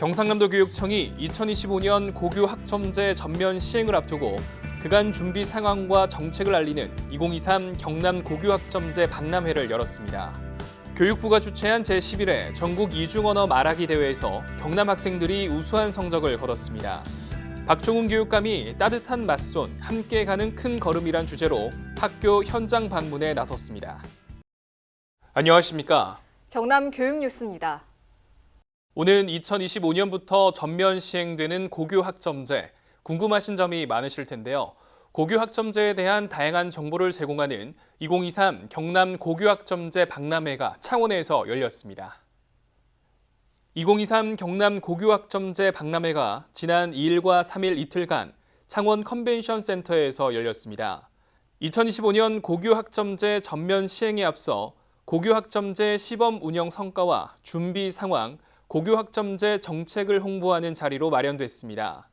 경상남도 교육청이 2025년 고교 학점제 전면 시행을 앞두고 그간 준비 상황과 정책을 알리는 2023 경남 고교 학점제 박람회를 열었습니다. 교육부가 주최한 제11회 전국 이중언어 말하기 대회에서 경남 학생들이 우수한 성적을 거뒀습니다. 박종훈 교육감이 따뜻한 맞손, 함께 가는 큰 걸음이란 주제로 학교 현장 방문에 나섰습니다. 안녕하십니까? 경남 교육뉴스입니다. 오는 2025년부터 전면 시행되는 고교 학점제, 궁금하신 점이 많으실 텐데요. 고교 학점제에 대한 다양한 정보를 제공하는 2023 경남 고교 학점제 박람회가 창원에서 열렸습니다. 2023 경남 고교 학점제 박람회가 지난 2일과 3일 이틀간 창원 컨벤션 센터에서 열렸습니다. 2025년 고교 학점제 전면 시행에 앞서 고교 학점제 시범 운영 성과와 준비 상황, 고교 학점제 정책을 홍보하는 자리로 마련됐습니다.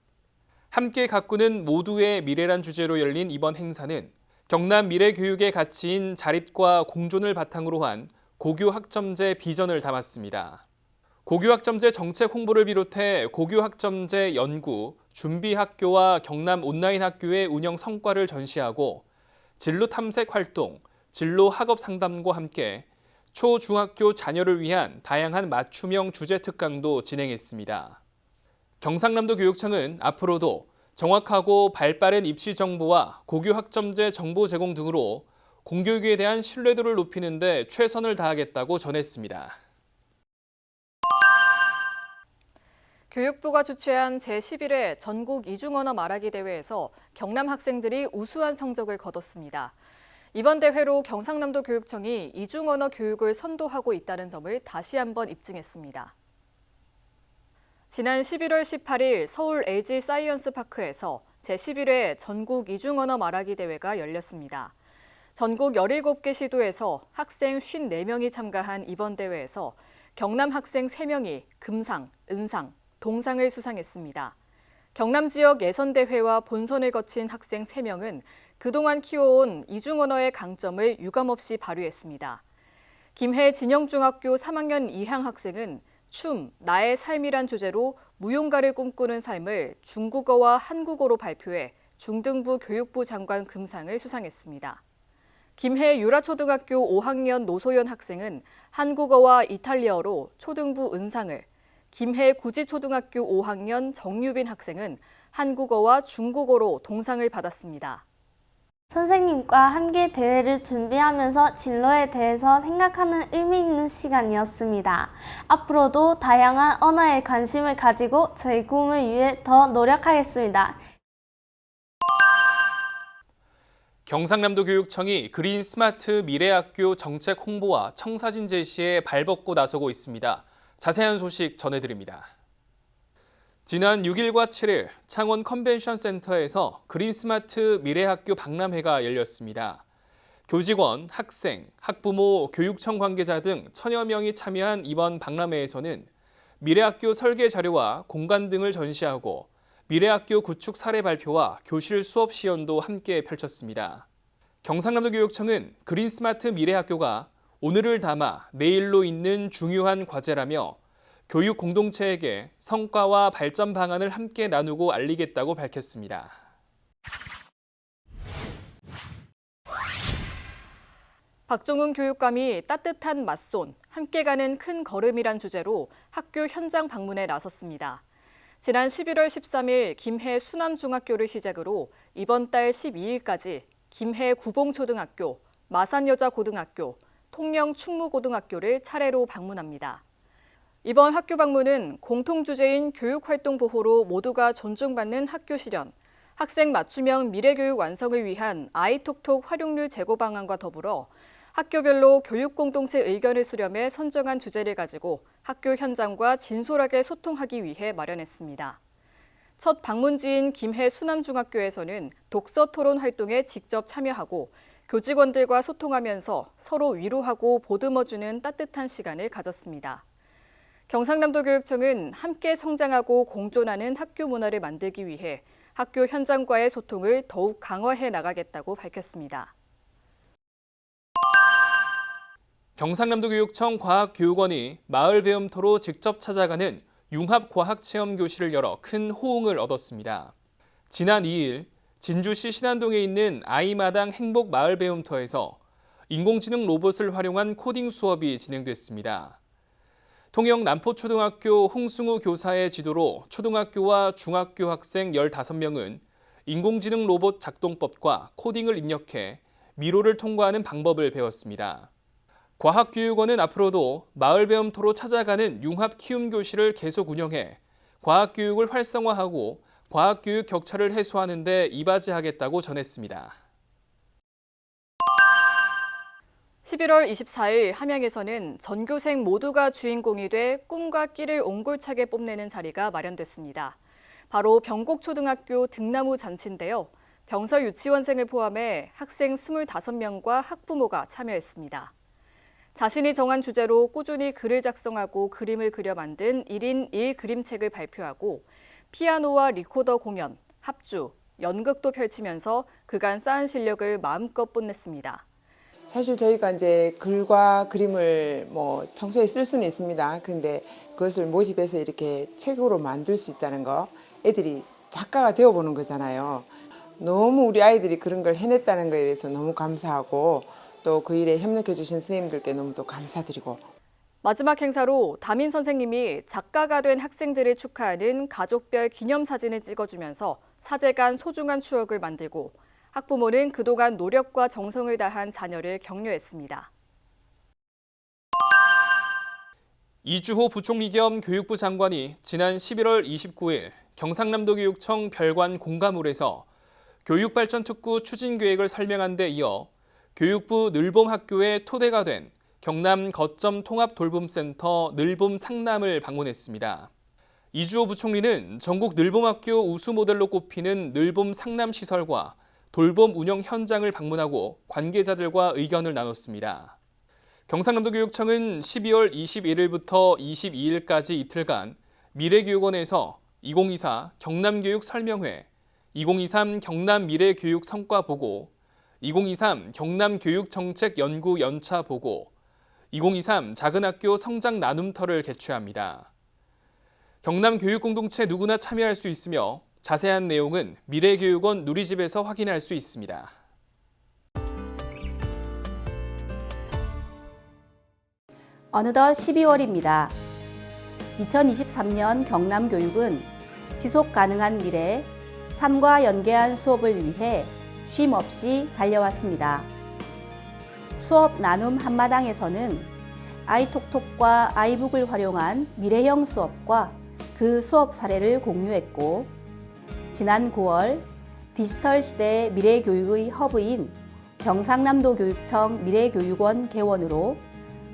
함께 가꾸는 모두의 미래란 주제로 열린 이번 행사는 경남 미래교육의 가치인 자립과 공존을 바탕으로 한 고교 학점제 비전을 담았습니다. 고교 학점제 정책 홍보를 비롯해 고교 학점제 연구, 준비 학교와 경남 온라인 학교의 운영 성과를 전시하고 진로 탐색 활동, 진로 학업 상담과 함께 초, 중학교 자녀를 위한 다양한 맞춤형 주제 특강도 진행했습니다. 경상남도 교육청은 앞으로도 정확하고 발빠른 입시 정보와 고교 학점제 정보 제공 등으로 공교육에 대한 신뢰도를 높이는 데 최선을 다하겠다고 전했습니다. 교육부가 주최한 제11회 전국 이중언어 말하기 대회에서 경남 학생들이 우수한 성적을 거뒀습니다. 이번 대회로 경상남도 교육청이 이중언어 교육을 선도하고 있다는 점을 다시 한번 입증했습니다. 지난 11월 18일 서울 LG 사이언스 파크에서 제11회 전국 이중언어 말하기 대회가 열렸습니다. 전국 17개 시도에서 학생 54명이 참가한 이번 대회에서 경남 학생 3명이 금상, 은상, 동상을 수상했습니다. 경남 지역 예선대회와 본선을 거친 학생 3명은 그동안 키워온 이중언어의 강점을 유감없이 발휘했습니다. 김해 진영중학교 3학년 2학 학생은 춤, 나의 삶이란 주제로 무용가를 꿈꾸는 삶을 중국어와 한국어로 발표해 중등부 교육부 장관 금상을 수상했습니다. 김해 유라초등학교 5학년 노소연 학생은 한국어와 이탈리아어로 초등부 은상을, 김해 구지초등학교 5학년 정유빈 학생은 한국어와 중국어로 동상을 받았습니다. 선생님과 함께 대회를 준비하면서 진로에 대해서 생각하는 의미 있는 시간이었습니다. 앞으로도 다양한 언어에 관심을 가지고 저희 꿈을 위해 더 노력하겠습니다. 경상남도 교육청이 그린 스마트 미래학교 정책 홍보와 청사진 제시에 발벗고 나서고 있습니다. 자세한 소식 전해드립니다. 지난 6일과 7일 창원 컨벤션 센터에서 그린 스마트 미래학교 박람회가 열렸습니다. 교직원, 학생, 학부모, 교육청 관계자 등 1000여 명이 참여한 이번 박람회에서는 미래학교 설계 자료와 공간 등을 전시하고 미래학교 구축 사례 발표와 교실 수업 시연도 함께 펼쳤습니다. 경상남도 교육청은 그린 스마트 미래학교가 오늘을 담아 내일로 있는 중요한 과제라며 교육 공동체에게 성과와 발전 방안을 함께 나누고 알리겠다고 밝혔습니다. 박종훈 교육감이 따뜻한 맞손, 함께 가는 큰 걸음이란 주제로 학교 현장 방문에 나섰습니다. 지난 11월 13일 김해 수남중학교를 시작으로 이번 달 12일까지 김해 구봉초등학교, 마산여자고등학교, 통영충무고등학교를 차례로 방문합니다. 이번 학교 방문은 공통주제인 교육활동 보호로 모두가 존중받는 학교 실현, 학생 맞춤형 미래교육 완성을 위한 아이톡톡 활용률 제고 방안과 더불어 학교별로 교육 공동체 의견을 수렴해 선정한 주제를 가지고 학교 현장과 진솔하게 소통하기 위해 마련했습니다. 첫 방문지인 김해 수남중학교에서는 독서 토론 활동에 직접 참여하고 교직원들과 소통하면서 서로 위로하고 보듬어주는 따뜻한 시간을 가졌습니다. 경상남도 교육청은 함께 성장하고 공존하는 학교 문화를 만들기 위해 학교 현장과의 소통을 더욱 강화해 나가겠다고 밝혔습니다. 경상남도 교육청 과학교육원이 마을 배움터로 직접 찾아가는 융합과학체험교실을 열어 큰 호응을 얻었습니다. 지난 2일 진주시 신안동에 있는 아이마당 행복마을배움터에서 인공지능 로봇을 활용한 코딩 수업이 진행됐습니다. 통영 남포초등학교 홍승우 교사의 지도로 초등학교와 중학교 학생 15명은 인공지능 로봇 작동법과 코딩을 입력해 미로를 통과하는 방법을 배웠습니다. 과학교육원은 앞으로도 마을배움터로 찾아가는 융합키움교실을 계속 운영해 과학교육을 활성화하고 과학교육 격차를 해소하는 데 이바지하겠다고 전했습니다. 11월 24일 함양에서는 전교생 모두가 주인공이 돼 꿈과 끼를 옹골차게 뽐내는 자리가 마련됐습니다. 바로 병곡초등학교 등나무 잔치인데요. 병설 유치원생을 포함해 학생 25명과 학부모가 참여했습니다. 자신이 정한 주제로 꾸준히 글을 작성하고 그림을 그려 만든 1인 1그림책을 발표하고 피아노와 리코더 공연, 합주, 연극도 펼치면서 그간 쌓은 실력을 마음껏 뽐냈습니다. 사실 저희가 이제 글과 그림을 평소에 쓸 수는 있습니다. 근데 그것을 모집해서 이렇게 책으로 만들 수 있다는 거, 애들이 작가가 되어보는 거잖아요. 너무 우리 아이들이 그런 걸 해냈다는 거에 대해서 너무 감사하고 또 그 일에 협력해 주신 선생님들께 너무 또 감사드리고. 마지막 행사로 담임 선생님이 작가가 된 학생들을 축하하는 가족별 기념사진을 찍어주면서 사제 간 소중한 추억을 만들고 학부모는 그동안 노력과 정성을 다한 자녀를 격려했습니다. 이주호 부총리 겸 교육부 장관이 지난 11월 29일 경상남도교육청 별관 공감홀에서 교육발전특구 추진계획을 설명한 데 이어 교육부 늘봄학교의 토대가 된 경남 거점 통합돌봄센터 늘봄 상남을 방문했습니다. 이주호 부총리는 전국 늘봄학교 우수 모델로 꼽히는 늘봄 상남 시설과 돌봄 운영 현장을 방문하고 관계자들과 의견을 나눴습니다. 경상남도교육청은 12월 21일부터 22일까지 이틀간 미래교육원에서 2024 경남교육 설명회, 2023 경남 미래교육 성과보고, 2023 경남교육정책 연구 연차 보고, 2023 작은학교 성장 나눔터를 개최합니다. 경남교육공동체 누구나 참여할 수 있으며 자세한 내용은 미래교육원 누리집에서 확인할 수 있습니다. 어느덧 12월입니다. 2023년 경남교육은 지속 가능한 미래, 삶과 연계한 수업을 위해 쉼 없이 달려왔습니다. 수업 나눔 한마당에서는 아이톡톡과 아이북을 활용한 미래형 수업과 그 수업 사례를 공유했고, 지난 9월 디지털 시대의 미래교육의 허브인 경상남도교육청 미래교육원 개원으로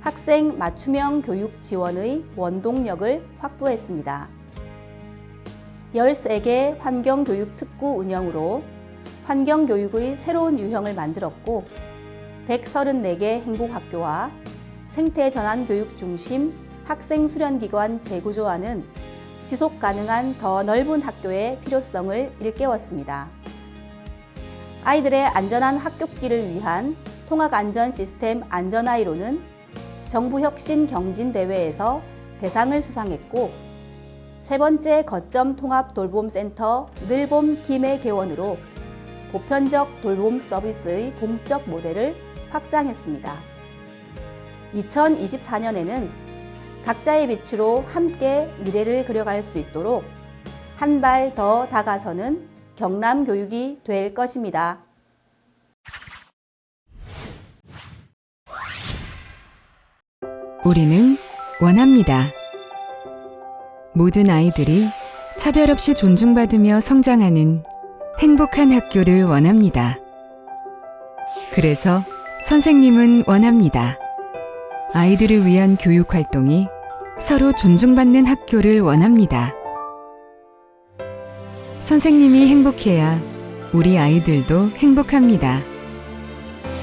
학생 맞춤형 교육 지원의 원동력을 확보했습니다. 13개 환경교육 특구 운영으로 환경교육의 새로운 유형을 만들었고, 134개 행복학교와 생태전환교육 중심 학생수련기관 재구조화는 지속 가능한 더 넓은 학교의 필요성을 일깨웠습니다. 아이들의 안전한 학교길을 위한 통학안전 시스템 안전아이로는 정부혁신 경진대회에서 대상을 수상했고, 세 번째 거점 통합돌봄센터 늘봄 김해 개원으로 보편적 돌봄 서비스의 공적 모델을 확장했습니다. 2024년에는 각자의 빛으로 함께 미래를 그려갈 수 있도록 한 발 더 다가서는 경남교육이 될 것입니다. 우리는 원합니다. 모든 아이들이 차별 없이 존중받으며 성장하는 행복한 학교를 원합니다. 그래서 선생님은 원합니다. 아이들을 위한 교육 활동이 서로 존중받는 학교를 원합니다. 선생님이 행복해야 우리 아이들도 행복합니다.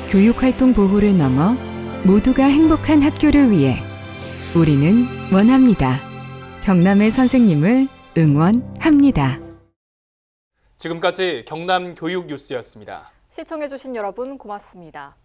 교육 활동 보호를 넘어 모두가 행복한 학교를 위해 우리는 원합니다. 경남의 선생님을 응원합니다. 지금까지 경남 교육 뉴스였습니다. 시청해주신 여러분 고맙습니다.